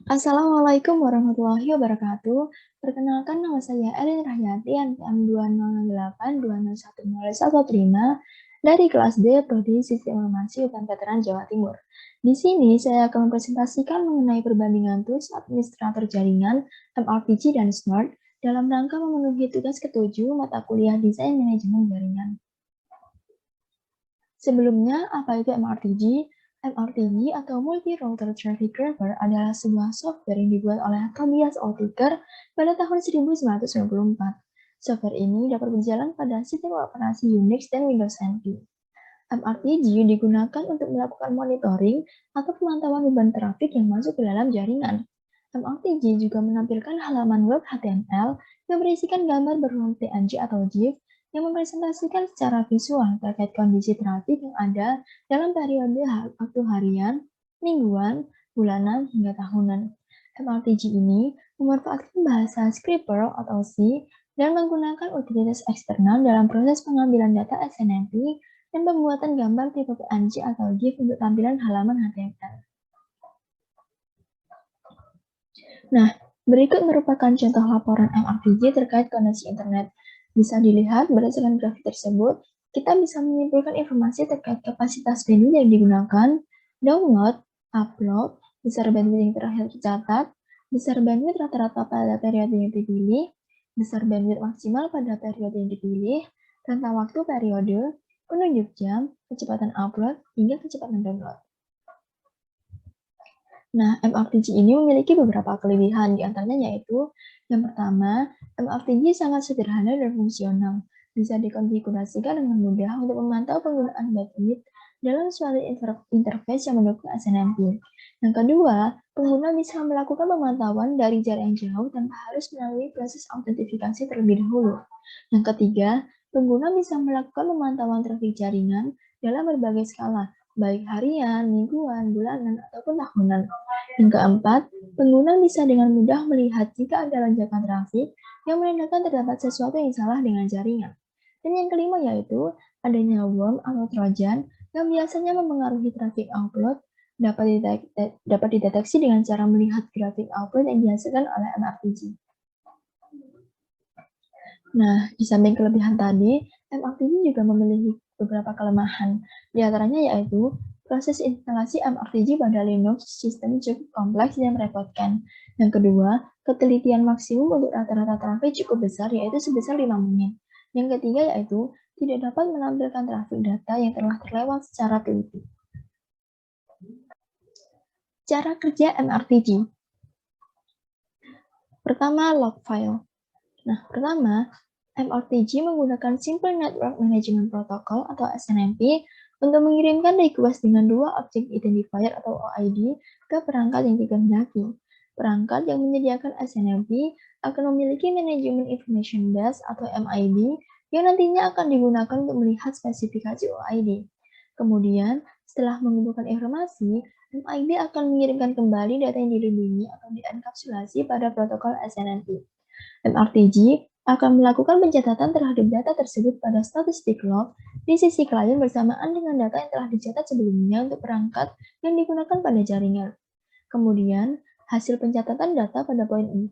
Assalamualaikum warahmatullahi wabarakatuh. Perkenalkan, nama saya Elin Rahyati, NPM 200820101115 dari kelas D Prodi Sistem Informasi UPN Veteran Jawa Timur. Di sini saya akan mempresentasikan mengenai perbandingan tools administrator jaringan, MRTG dan SMART dalam rangka memenuhi tugas ketujuh mata kuliah Desain Manajemen Jaringan. Sebelumnya, apa itu MRTG? MRTG atau Multi-Router Traffic Grapher adalah sebuah software yang dibuat oleh Tobias Altiker pada tahun 1994. Software ini dapat berjalan pada sistem operasi Unix dan Windows NT. MRTG digunakan untuk melakukan monitoring atau pemantauan beban trafik yang masuk ke dalam jaringan. MRTG juga menampilkan halaman web HTML yang berisikan gambar berwarna PNG atau GIF yang mempresentasikan secara visual terkait kondisi trafik yang ada dalam periode waktu harian, mingguan, bulanan, hingga tahunan. MRTG ini memanfaatkan bahasa Scripper atau C dan menggunakan utilitas eksternal dalam proses pengambilan data SNMP dan pembuatan gambar tipe PNG atau GIF untuk tampilan halaman HTML. Nah, berikut merupakan contoh laporan MRTG terkait koneksi internet. Bisa dilihat berdasarkan grafik tersebut, kita bisa menyimpulkan informasi terkait kapasitas bandwidth yang digunakan, download, upload, besar bandwidth yang terakhir tercatat, besar bandwidth rata-rata pada periode yang dipilih, besar bandwidth maksimal pada periode yang dipilih, rentang waktu periode, penunjuk jam, kecepatan upload, hingga kecepatan download. Nah, MRTG ini memiliki beberapa kelebihan, diantaranya yaitu yang pertama, MRTG sangat sederhana dan fungsional, bisa dikonfigurasikan dengan mudah untuk memantau penggunaan bandwidth dalam suatu interface yang mendukung SNMP. Yang kedua, pengguna bisa melakukan pemantauan dari jarak yang jauh tanpa harus melalui proses autentifikasi terlebih dahulu. Yang ketiga, pengguna bisa melakukan pemantauan trafik jaringan dalam berbagai skala, baik harian, mingguan, bulanan, ataupun tahunan. Yang keempat, pengguna bisa dengan mudah melihat jika ada lonjakan trafik yang menandakan terdapat sesuatu yang salah dengan jaringan. Dan yang kelima yaitu adanya worm atau trojan yang biasanya mempengaruhi trafik upload dapat dideteksi dengan cara melihat grafik upload yang dihasilkan oleh MRTG. Nah, di samping kelebihan tadi, MRTG juga memiliki beberapa kelemahan. Di antaranya yaitu proses instalasi MRTG pada Linux sistem cukup kompleks dan merepotkan. Yang kedua, ketelitian maksimum untuk rata-rata trafik cukup besar yaitu sebesar 5 menit. Yang ketiga yaitu tidak dapat menampilkan trafik data yang telah terlewat secara teliti. Cara kerja MRTG. Pertama, log file. Nah, pertama, MRTG menggunakan Simple Network Management Protocol atau SNMP untuk mengirimkan request dengan dua objek identifier atau OID ke perangkat yang dikehendaki. Perangkat yang menyediakan SNMP akan memiliki Management Information Bus atau MIB yang nantinya akan digunakan untuk melihat spesifikasi OID. Kemudian, setelah mengumpulkan informasi, MIB akan mengirimkan kembali data yang dilindungi atau dienkapsulasi pada protokol SNMP. MRTG akan melakukan pencatatan terhadap data tersebut pada statistik log di sisi klien bersamaan dengan data yang telah dicatat sebelumnya untuk perangkat yang digunakan pada jaringan. Kemudian, hasil pencatatan data pada poin 4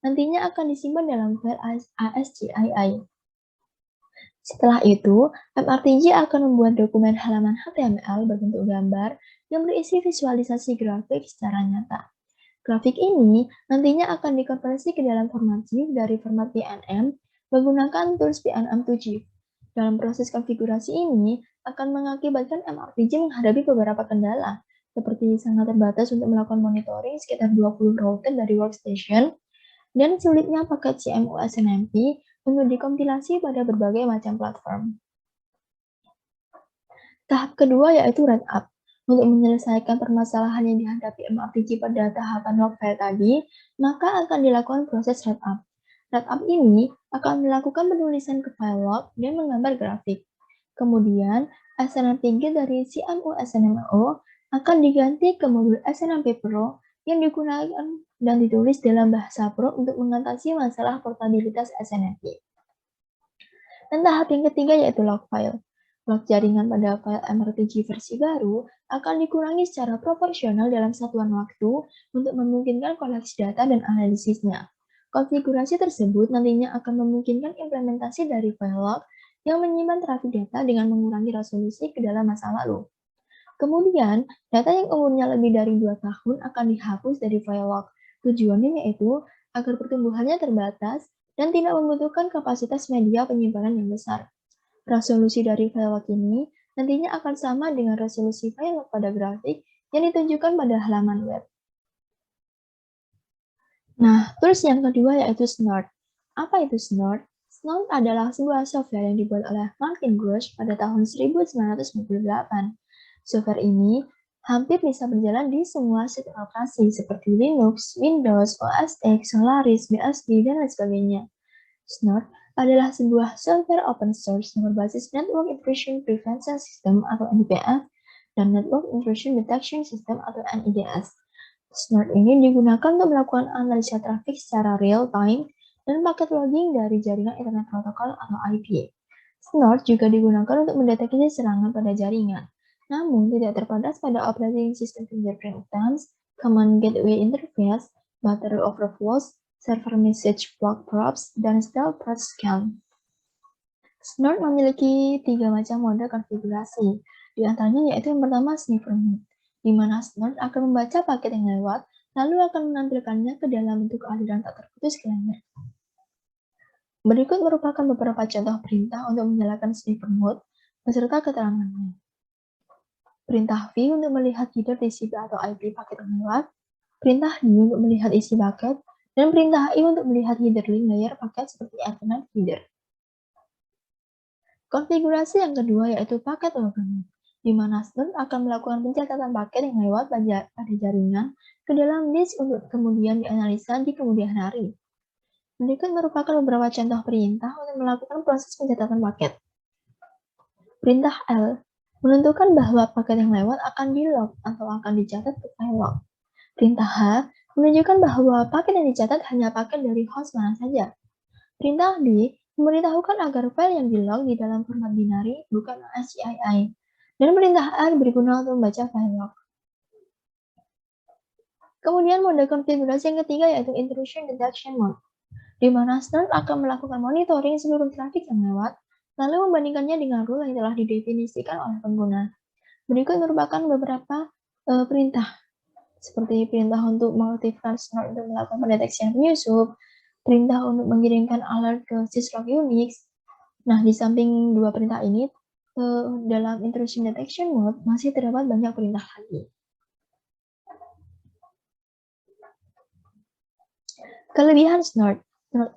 nantinya akan disimpan dalam file ASCII. Setelah itu, MRTG akan membuat dokumen halaman HTML berbentuk gambar yang berisi visualisasi grafik secara nyata. Grafik ini nantinya akan dikonversi ke dalam format GIF dari format PNM menggunakan tools PNM to GIF. Dalam proses konfigurasi ini akan mengakibatkan MRTG menghadapi beberapa kendala, seperti sangat terbatas untuk melakukan monitoring sekitar 20 router dari workstation, dan sulitnya paket CMU SNMP untuk dikompilasi pada berbagai macam platform. Tahap kedua yaitu write up. Untuk menyelesaikan permasalahan yang dihadapi MRTG pada tahapan log file tadi, maka akan dilakukan proses write up. Write up ini akan melakukan penulisan ke file log dan menggambar grafik. Kemudian, SNMP gate dari CMU SNMO akan diganti ke modul SNMP Pro yang digunakan dan ditulis dalam bahasa Pro untuk mengatasi masalah portabilitas SNMP. Dan tahap yang ketiga yaitu log file. Log jaringan pada file MRTG versi baru akan dikurangi secara proporsional dalam satuan waktu untuk memungkinkan koleksi data dan analisisnya. Konfigurasi tersebut nantinya akan memungkinkan implementasi dari file log yang menyimpan trafik data dengan mengurangi resolusi ke dalam masa lalu. Kemudian, data yang umurnya lebih dari 2 tahun akan dihapus dari file log. Tujuannya yaitu agar pertumbuhannya terbatas dan tidak membutuhkan kapasitas media penyimpanan yang besar. Resolusi dari file log ini nantinya akan sama dengan resolusi file log pada grafik yang ditunjukkan pada halaman web. Nah, terus yang kedua yaitu Snort. Apa itu Snort? Snort adalah sebuah software yang dibuat oleh Martin Grush pada tahun 1998. Software ini hampir bisa berjalan di semua sistem operasi seperti Linux, Windows, OS X, Solaris, BSD, dan lain sebagainya. Snort adalah sebuah software open source yang berbasis Network Intrusion Prevention System atau NPS dan Network Intrusion Detection System atau NIDS. Snort ini digunakan untuk melakukan analisa trafik secara real-time dan paket logging dari jaringan internet protokol atau IP. Snort juga digunakan untuk mendeteksi serangan pada jaringan, namun tidak terbatas pada operating system fingerprint attempts, common gateway interface, battery overflows, server message block probes, dan stealth threat scan. Snort memiliki 3 macam mode konfigurasi, di antaranya yaitu yang pertama sniffer mode, di mana Snort akan membaca paket yang lewat, lalu akan menampilkannya ke dalam bentuk aliran tak terputus ke layar. Berikut merupakan beberapa contoh perintah untuk menyalakan sniffer mode, beserta keterangannya. Perintah V untuk melihat header TCP atau IP paket yang lewat, perintah D untuk melihat isi paket, dan perintah I untuk melihat header link layer paket seperti Ethernet header. Konfigurasi yang kedua yaitu paket logger, di mana Snort akan melakukan pencatatan paket yang lewat pada jaringan ke dalam disk untuk kemudian dianalisa di kemudian hari. Berikut merupakan beberapa contoh perintah untuk melakukan proses pencatatan paket. Perintah L menentukan bahwa paket yang lewat akan di-log atau akan dicatat ke file log. Perintah H menunjukkan bahwa paket yang dicatat hanya paket dari host mana saja. Perintah D memberitahukan agar file yang di-log di dalam format binary bukan ASCII. Dan perintah R berguna untuk membaca file log. Kemudian mode konfigurasi yang ketiga yaitu Intrusion Detection Mode, di mana Snort akan melakukan monitoring seluruh trafik yang lewat, lalu membandingkannya dengan rule yang telah didefinisikan oleh pengguna. Berikut merupakan beberapa perintah, seperti perintah untuk mengaktifkan Snort untuk melakukan pendeteksian penyusup, perintah untuk mengirimkan alert ke syslog Unix. Nah, di samping dua perintah ini, dalam intrusion detection mode masih terdapat banyak perintah lagi. Kelebihan Snort.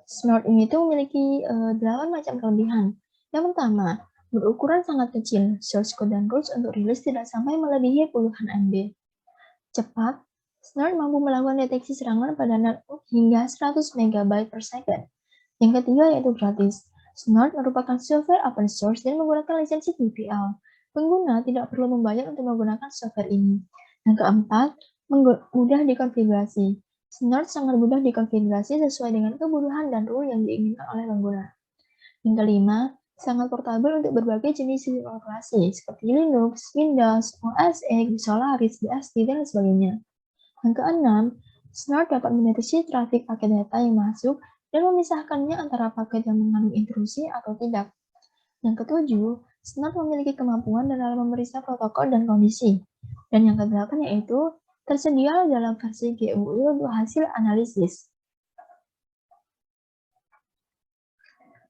Snort ini tuh memiliki 8 macam kelebihan. Yang pertama, berukuran sangat kecil. Source code dan rules untuk rilis tidak sampai melebihi puluhan MB. Cepat, Snort mampu melakukan deteksi serangan pada network hingga 100 MB per second. Yang ketiga yaitu gratis. Snort merupakan software open source dan menggunakan lisensi GPL. Pengguna tidak perlu membayar untuk menggunakan software ini. Yang keempat, mudah dikonfigurasi. Snort sangat mudah dikonfigurasi sesuai dengan kebutuhan dan rule yang diinginkan oleh pengguna. Yang kelima, sangat portabel untuk berbagai jenis sistem operasi seperti Linux, Windows, OS X, Solaris, BSD, dan sebagainya. Yang keenam, Snort dapat mendeteksi trafik paket data yang masuk dan memisahkannya antara paket yang mengandung intrusi atau tidak. Yang ketujuh, Snort memiliki kemampuan dalam memeriksa protokol dan kondisi. Dan yang kedelapan yaitu tersedia dalam versi GUI untuk hasil analisis.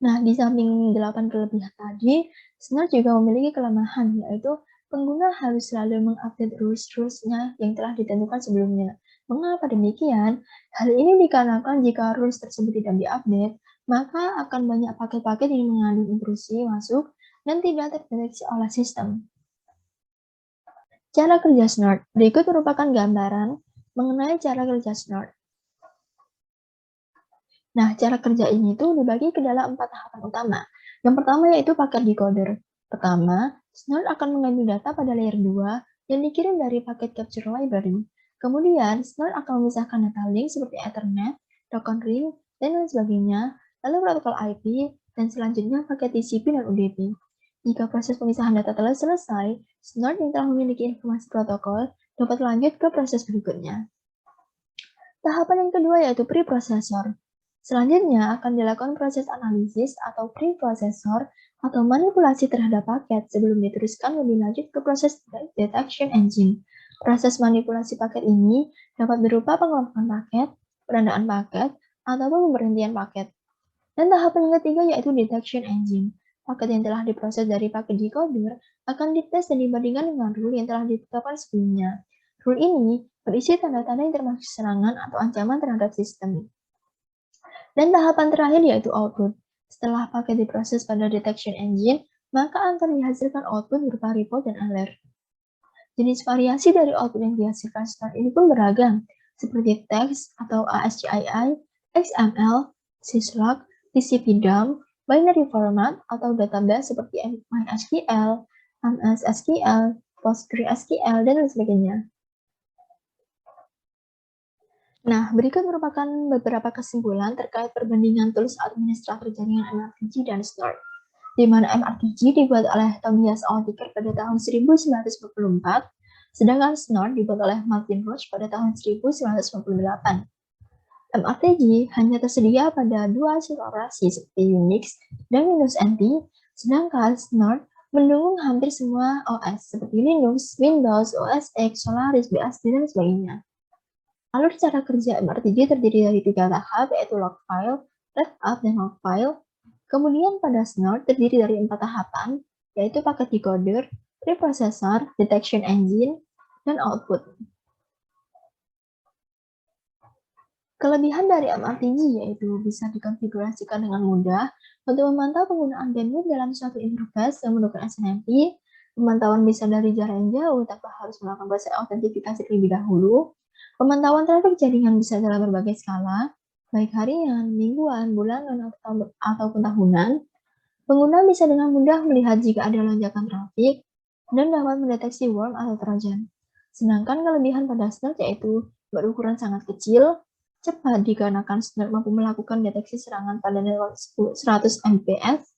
Nah, di samping 8 kelebihan tadi, Snort juga memiliki kelemahan, yaitu pengguna harus selalu mengupdate rules-rules-nya yang telah ditentukan sebelumnya. Mengapa demikian? Hal ini dikarenakan jika rules tersebut tidak diupdate, maka akan banyak paket-paket yang mengandung intrusi masuk dan tidak terdeteksi oleh sistem. Cara kerja Snort. Berikut merupakan gambaran mengenai cara kerja Snort. Nah, cara kerja ini tuh dibagi ke dalam 4 tahapan utama. Yang pertama yaitu paket decoder. Pertama, Snort akan mengambil data pada layer 2 yang dikirim dari paket capture library. Kemudian, Snort akan memisahkan data link seperti Ethernet, token ring, dan lain sebagainya, lalu protokol IP, dan selanjutnya paket TCP dan UDP. Jika proses pemisahan data telah selesai, Snort yang telah memiliki informasi protokol dapat lanjut ke proses berikutnya. Tahapan yang kedua yaitu preprosesor. Selanjutnya akan dilakukan proses analisis atau preprosesor atau manipulasi terhadap paket sebelum diteruskan lebih lanjut ke proses detection engine. Proses manipulasi paket ini dapat berupa pengelompokan paket, penandaan paket, ataupun pemberhentian paket. Dan tahapan yang ketiga yaitu detection engine. Paket yang telah diproses dari paket decoder akan dites dan dibandingkan dengan rule yang telah ditetapkan sebelumnya. Rule ini berisi tanda-tanda yang termasuk serangan atau ancaman terhadap sistem. Dan tahapan terakhir yaitu output. Setelah paket diproses pada detection engine, maka akan dihasilkan output berupa report dan alert. Jenis variasi dari output yang dihasilkan Snort ini pun beragam, seperti text atau ASCII, XML, syslog, TCP/dump, binary format, atau database seperti MySQL, MS SQL, PostgreSQL, dan lain sebagainya. Nah, berikut merupakan beberapa kesimpulan terkait perbandingan tools administrator jaringan MRTG dan Snort, di mana MRTG dibuat oleh Tobias Aldiker pada tahun 1944, sedangkan Snort dibuat oleh Martin Roach pada tahun 1998. MRTG hanya tersedia pada dua hasil operasi seperti Unix dan Windows NT, sedangkan Snort mendukung hampir semua OS seperti Linux, Windows, OS X, Solaris, BSD, dan sebagainya. Alur cara kerja MRTG terdiri dari 3 tahap, yaitu log file, read up, dan log file. Kemudian pada Snort terdiri dari 4 tahapan, yaitu paket decoder, preprocessor, detection engine, dan output. Kelebihan dari MRTG yaitu bisa dikonfigurasikan dengan mudah untuk memantau penggunaan bandwidth dalam suatu interface yang mendukung SNMP. Pemantauan bisa dari jarak yang jauh tanpa harus melakukan proses autentifikasi terlebih dahulu. Pemantauan trafik jaringan bisa dalam berbagai skala, baik harian, mingguan, bulanan, ataupun tahunan. Pengguna bisa dengan mudah melihat jika ada lonjakan trafik dan dapat mendeteksi worm atau trojan. Sedangkan kelebihan pada Snort yaitu berukuran sangat kecil, cepat dikarenakan Snort mampu melakukan deteksi serangan pada network 100 Mbps,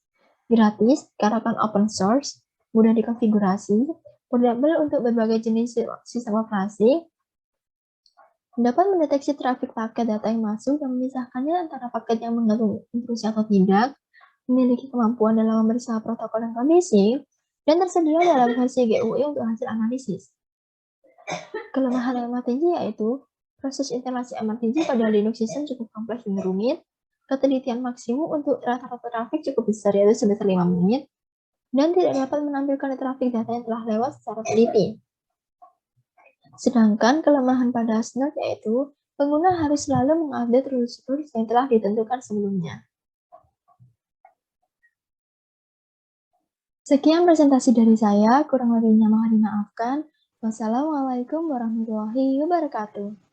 gratis dikarenakan open source, mudah dikonfigurasi, portable untuk berbagai jenis sistem operasi, dapat mendeteksi trafik paket data yang masuk dan memisahkannya antara paket yang mengandung intrusi atau tidak, memiliki kemampuan dalam memeriksa protokol dan kondisi, dan tersedia dalam versi GUI untuk hasil analisis. Kelemahan MRTG yaitu proses instalasi MRTG pada Linux system cukup kompleks dan rumit, ketelitian maksimum untuk rata-rata trafik cukup besar yaitu sebesar 5 menit, dan tidak dapat menampilkan trafik data yang telah lewat secara teliti. Sedangkan kelemahan pada Snort yaitu pengguna harus selalu mengupdate rules yang telah ditentukan sebelumnya. Sekian presentasi dari saya, kurang lebihnya mohon dimaafkan. Wassalamualaikum warahmatullahi wabarakatuh.